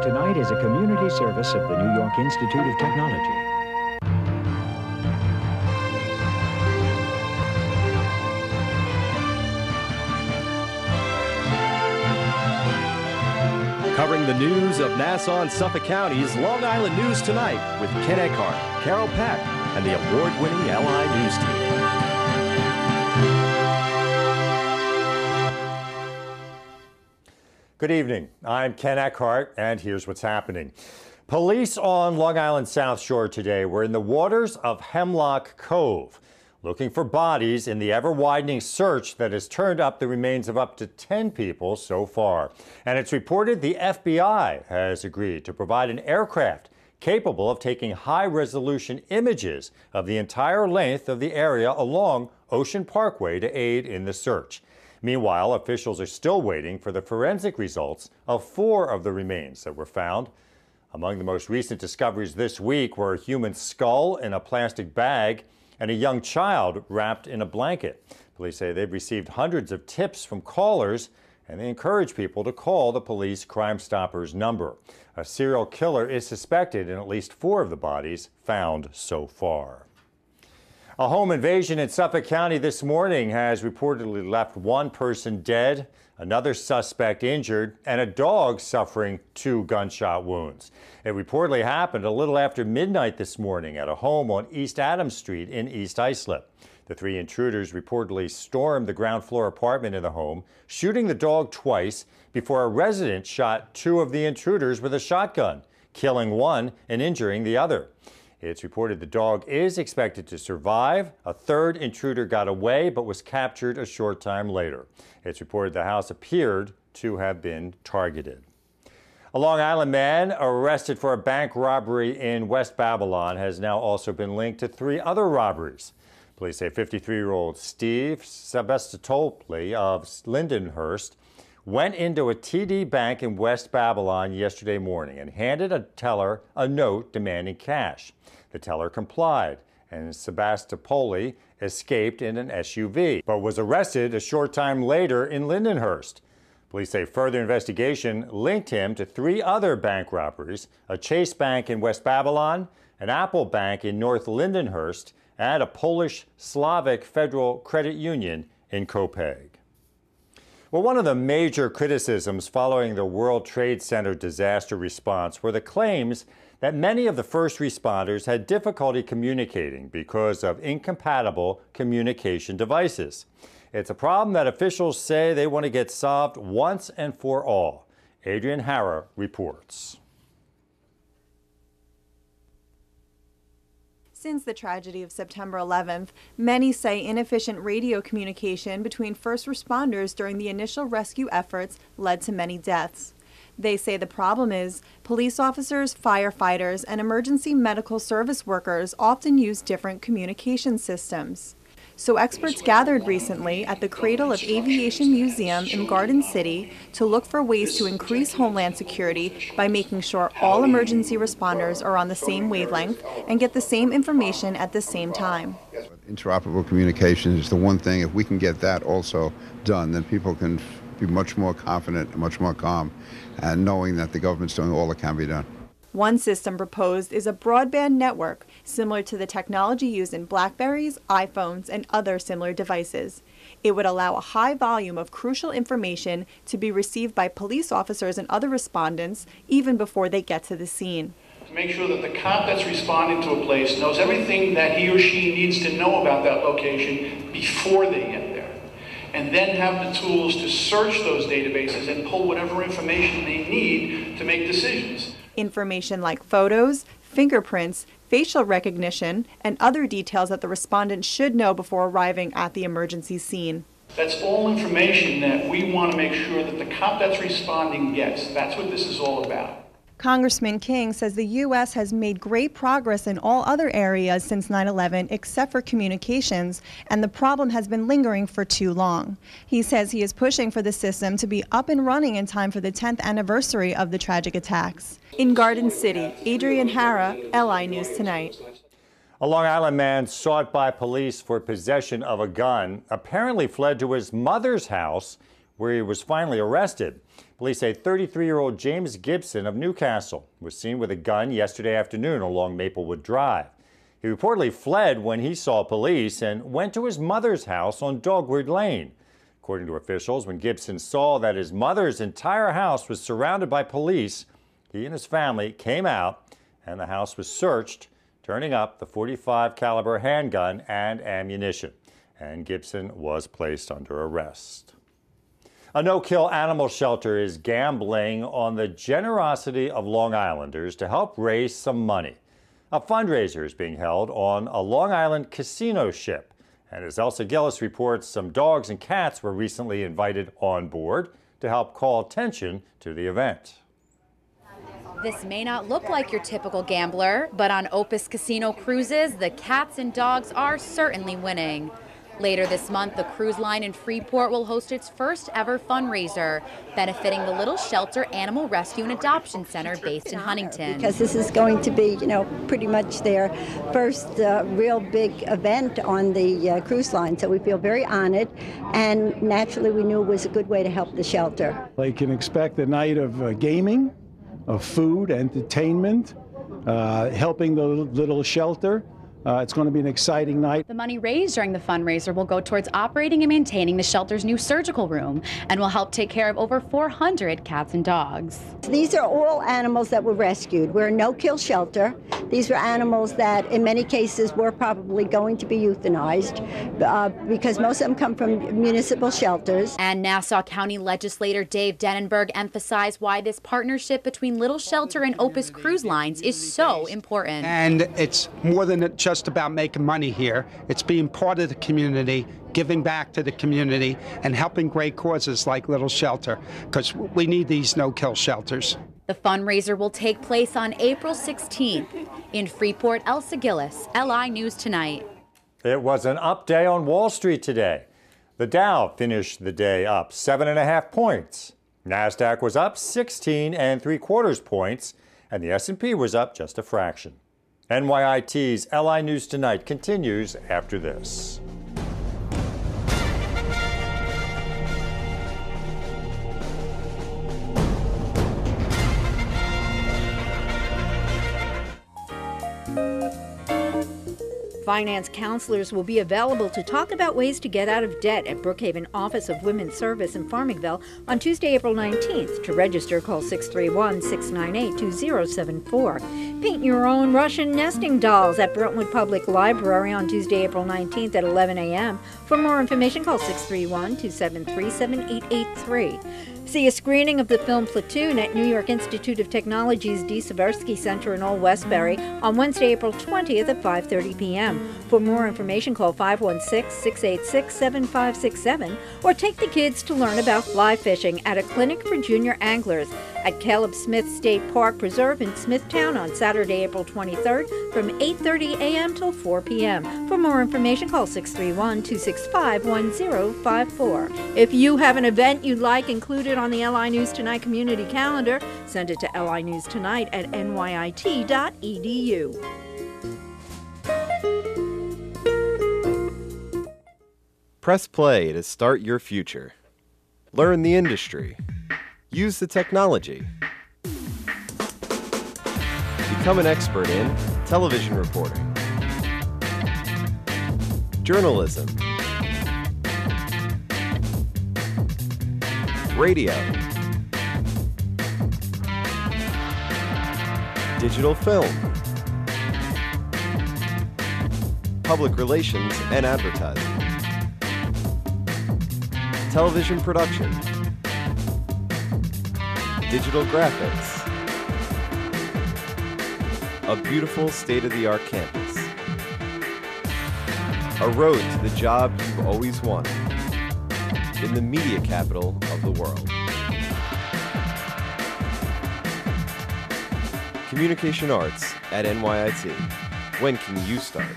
Tonight is a community service of the New York Institute of Technology. Covering the news of Nassau and Suffolk County's Long Island News Tonight with Ken Eckhart, Carol Peck, and the award-winning LI News team. Good evening. I'm Ken Eckhart, and here's what's happening. Police on Long Island South Shore today were in the waters of Hemlock Cove, looking for bodies in the ever-widening search that has turned up the remains of up to 10 people so far. And it's reported the FBI has agreed to provide an aircraft capable of taking high-resolution images of the entire length of the area along Ocean Parkway to aid in the search. Meanwhile, officials are still waiting for the forensic results of 4 of the remains that were found. Among the most recent discoveries this week were a human skull in a plastic bag and a young child wrapped in a blanket. Police say they've received hundreds of tips from callers, and they encourage people to call the police Crime Stoppers number. A serial killer is suspected in at least 4 of the bodies found so far. A home invasion in Suffolk County this morning has reportedly left 1 person dead, another suspect injured, and a dog suffering 2 gunshot wounds. It reportedly happened a little after midnight this morning at a home on East Adams Street in East Islip. The 3 intruders reportedly stormed the ground floor apartment in the home, shooting the dog twice before a resident shot 2 of the intruders with a shotgun, killing 1 and injuring the other. It's reported the dog is expected to survive. A 3rd intruder got away but was captured a short time later. It's reported the house appeared to have been targeted. A Long Island man arrested for a bank robbery in West Babylon has now also been linked to 3 other robberies. Police say 53-year-old Steve Sebastopoli of Lindenhurst went into a TD Bank in West Babylon yesterday morning and handed a teller a note demanding cash. The teller complied, and Sebastopoli escaped in an SUV, but was arrested a short time later in Lindenhurst. Police say further investigation linked him to 3 other bank robberies, a Chase Bank in West Babylon, an Apple Bank in North Lindenhurst, and a Polish-Slavic Federal Credit Union in Copiague. Well, one of the major criticisms following the World Trade Center disaster response were the claims that many of the first responders had difficulty communicating because of incompatible communication devices. It's a problem that officials say they want to get solved once and for all. Adrian Hara reports. Since the tragedy of September 11th, many say inefficient radio communication between first responders during the initial rescue efforts led to many deaths. They say the problem is police officers, firefighters, and emergency medical service workers often use different communication systems. So experts gathered recently at the Cradle of Aviation Museum in Garden City to look for ways to increase homeland security by making sure all emergency responders are on the same wavelength and get the same information at the same time. Interoperable communication is the one thing. If we can get that also done, then people can be much more confident and much more calm, and knowing that the government's doing all that can be done. One system proposed is a broadband network similar to the technology used in Blackberries, iPhones, and other similar devices. It would allow a high volume of crucial information to be received by police officers and other respondents even before they get to the scene. To make sure that the cop that's responding to a place knows everything that he or she needs to know about that location before they get there, and then have the tools to search those databases and pull whatever information they need to make decisions. Information like photos, fingerprints, facial recognition, and other details that the respondent should know before arriving at the emergency scene. That's all information that we want to make sure that the cop that's responding gets. That's what this is all about. Congressman King says the U.S. has made great progress in all other areas since 9/11 except for communications, and the problem has been lingering for too long. He says he is pushing for the system to be up and running in time for the 10th anniversary of the tragic attacks. In Garden City, Adrian Hara, LI News Tonight. A Long Island man sought by police for possession of a gun apparently fled to his mother's house, where he was finally arrested. Police say 33-year-old James Gibson of Newcastle was seen with a gun yesterday afternoon along Maplewood Drive. He reportedly fled when he saw police and went to his mother's house on Dogwood Lane. According to officials, when Gibson saw that his mother's entire house was surrounded by police, he and his family came out and the house was searched, turning up the .45 caliber handgun and ammunition. And Gibson was placed under arrest. A no-kill animal shelter is gambling on the generosity of Long Islanders to help raise some money. A fundraiser is being held on a Long Island casino ship. And as Elsa Gillis reports, some dogs and cats were recently invited on board to help call attention to the event. This may not look like your typical gambler, but on Opus Casino Cruises, the cats and dogs are certainly winning. Later this month, the cruise line in Freeport will host its first ever fundraiser, benefiting the Little Shelter Animal Rescue and Adoption Center based in Huntington. Because this is going to be, pretty much their first real big event on the cruise line. So we feel very honored, and naturally we knew it was a good way to help the shelter. They can expect a night of gaming, of food, entertainment, helping the little shelter. It's going to be an exciting night. The money raised during the fundraiser will go towards operating and maintaining the shelter's new surgical room and will help take care of over 400 cats and dogs. These are all animals that were rescued. We're a no-kill shelter. These were animals that in many cases were probably going to be euthanized because most of them come from municipal shelters. And Nassau County legislator Dave Dennenberg emphasized why this partnership between Little Shelter and Opus Cruise Lines is so important. And it's more than just about making money here. It's being part of the community, giving back to the community, and helping great causes like Little Shelter, because we need these no-kill shelters. The fundraiser will take place on April 16th. In Freeport, Elsa Gillis, LI News Tonight. It was an up day on Wall Street today. The Dow finished the day up 7.5 points. NASDAQ was up 16 3/4 points, and the S&P was up just a fraction. NYIT's LI News Tonight continues after this. Finance counselors will be available to talk about ways to get out of debt at Brookhaven Office of Women's Service in Farmingville on Tuesday, April 19th. To register, call 631-698-2074. Paint your own Russian nesting dolls at Brentwood Public Library on Tuesday, April 19th at 11 a.m. For more information, call 631-273-7883. See a screening of the film Platoon at New York Institute of Technology's D. Seversky Center in Old Westbury on Wednesday, April 20th at 5:30 p.m. For more information, call 516-686-7567 or take the kids to learn about fly fishing at a clinic for junior anglers at Caleb Smith State Park Preserve in Smithtown on Saturday, April 23rd from 8:30 a.m. till 4 p.m. For more information, call 631-265-1054. If you have an event you'd like included on the LI News Tonight community calendar, send it to linewstonight@nyit.edu. Press play to start your future. Learn the industry. Use the technology. Become an expert in television reporting, journalism, radio, digital film, public relations and advertising, television production, digital graphics, a beautiful state-of-the-art campus, a road to the job you've always wanted, in the media capital of the world. Communication Arts at NYIT. When can you start?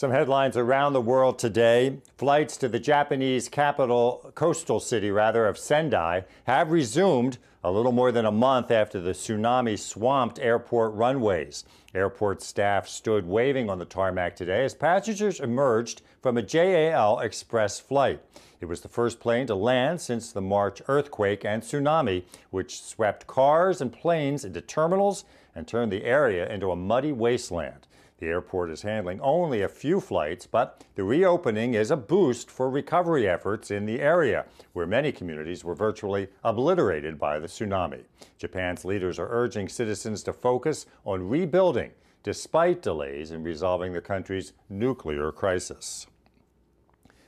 Some headlines around the world today. Flights to the Japanese coastal city of Sendai have resumed a little more than a month after the tsunami swamped airport runways. Airport staff stood waving on the tarmac today as passengers emerged from a JAL Express flight. It was the first plane to land since the March earthquake and tsunami, which swept cars and planes into terminals and turned the area into a muddy wasteland. The airport is handling only a few flights, but the reopening is a boost for recovery efforts in the area, where many communities were virtually obliterated by the tsunami. Japan's leaders are urging citizens to focus on rebuilding, despite delays in resolving the country's nuclear crisis.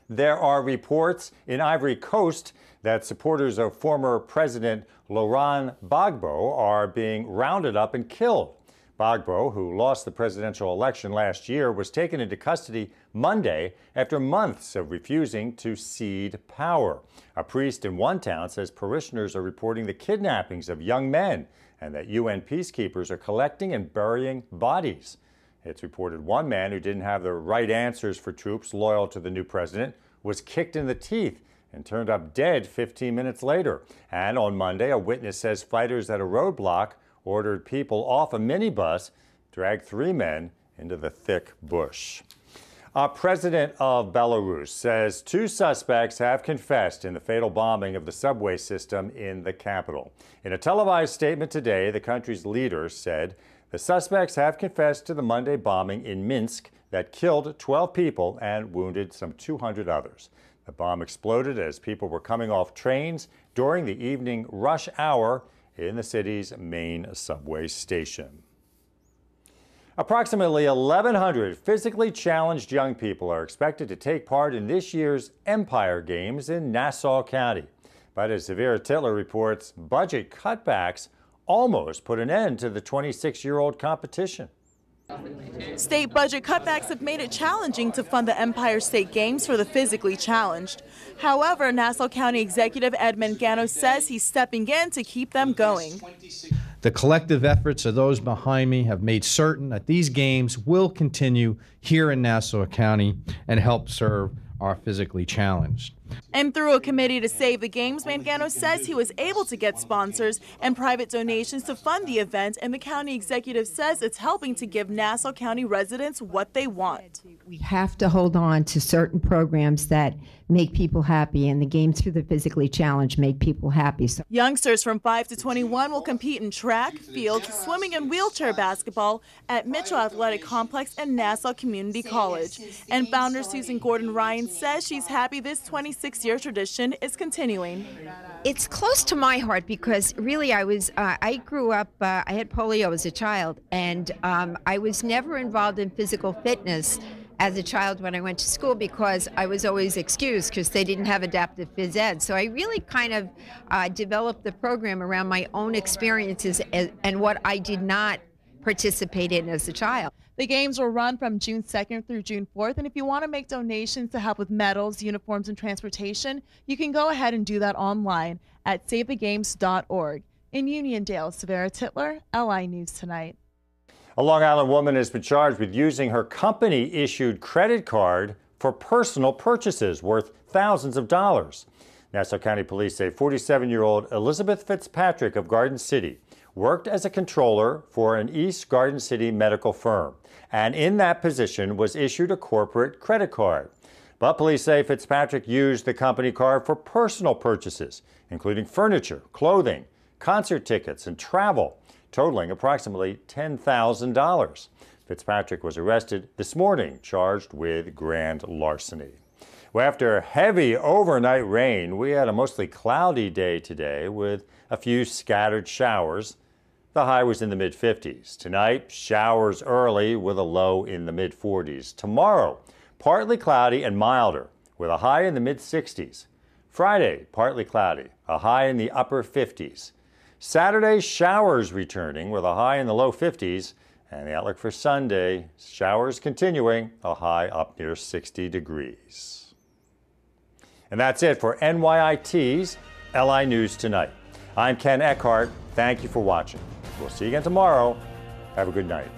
There are reports in Ivory Coast that supporters of former President Laurent Gbagbo are being rounded up and killed. Gbagbo, who lost the presidential election last year, was taken into custody Monday after months of refusing to cede power. A priest in one town says parishioners are reporting the kidnappings of young men and that UN peacekeepers are collecting and burying bodies. It's reported one man who didn't have the right answers for troops loyal to the new president was kicked in the teeth and turned up dead 15 minutes later. And on Monday, a witness says fighters at a roadblock ordered people off a minibus, dragged 3 men into the thick bush. President of Belarus says 2 suspects have confessed in the fatal bombing of the subway system in the capital. In a televised statement today, the country's leader said the suspects have confessed to the Monday bombing in Minsk that killed 12 people and wounded some 200 others. The bomb exploded as people were coming off trains during the evening rush hour in the city's main subway station. Approximately 1,100 physically challenged young people are expected to take part in this year's Empire Games in Nassau County. But as Severa Titler reports, budget cutbacks almost put an end to the 26-year-old competition. State budget cutbacks have made it challenging to fund the Empire State Games for the physically challenged. However, Nassau County Executive Ed Mangano says he's stepping in to keep them going. The collective efforts of those behind me have made certain that these games will continue here in Nassau County and help serve our physically challenged. And through a committee to save the games, Mangano says he was able to get sponsors and private donations to fund the event, and the county executive says it's helping to give Nassau County residents what they want. We have to hold on to certain programs that make people happy, and the games for the physically challenged make people happy. So youngsters from 5 to 21 will compete in track, field, swimming, and wheelchair basketball at Mitchell Athletic Complex and Nassau Community College. And founder Susan Gordon-Ryan says she's happy this 26-year tradition is continuing. It's close to my heart because really I grew up, I had polio as a child, and I was never involved in physical fitness as a child when I went to school because I was always excused because they didn't have adaptive phys ed. So I really kind of developed the program around my own experiences and what I did not participate in as a child. The games will run from June 2nd through June 4th, and if you want to make donations to help with medals, uniforms, and transportation, you can go ahead and do that online at savethegames.org. In Uniondale, Severa Titler, LI News Tonight. A Long Island woman has been charged with using her company-issued credit card for personal purchases worth thousands of dollars. Nassau County Police say 47-year-old Elizabeth Fitzpatrick of Garden City worked as a controller for an East Garden City medical firm, and in that position was issued a corporate credit card. But police say Fitzpatrick used the company card for personal purchases, including furniture, clothing, concert tickets, and travel, totaling approximately $10,000. Fitzpatrick was arrested this morning, charged with grand larceny. Well, after heavy overnight rain, we had a mostly cloudy day today with a few scattered showers. The high was in the mid-50s. Tonight, showers early with a low in the mid-40s. Tomorrow, partly cloudy and milder with a high in the mid-60s. Friday, partly cloudy, a high in the upper 50s. Saturday, showers returning with a high in the low 50s. And the outlook for Sunday, showers continuing, a high up near 60 degrees. And that's it for NYIT's LI News Tonight. I'm Ken Eckhart. Thank you for watching. We'll see you again tomorrow. Have a good night.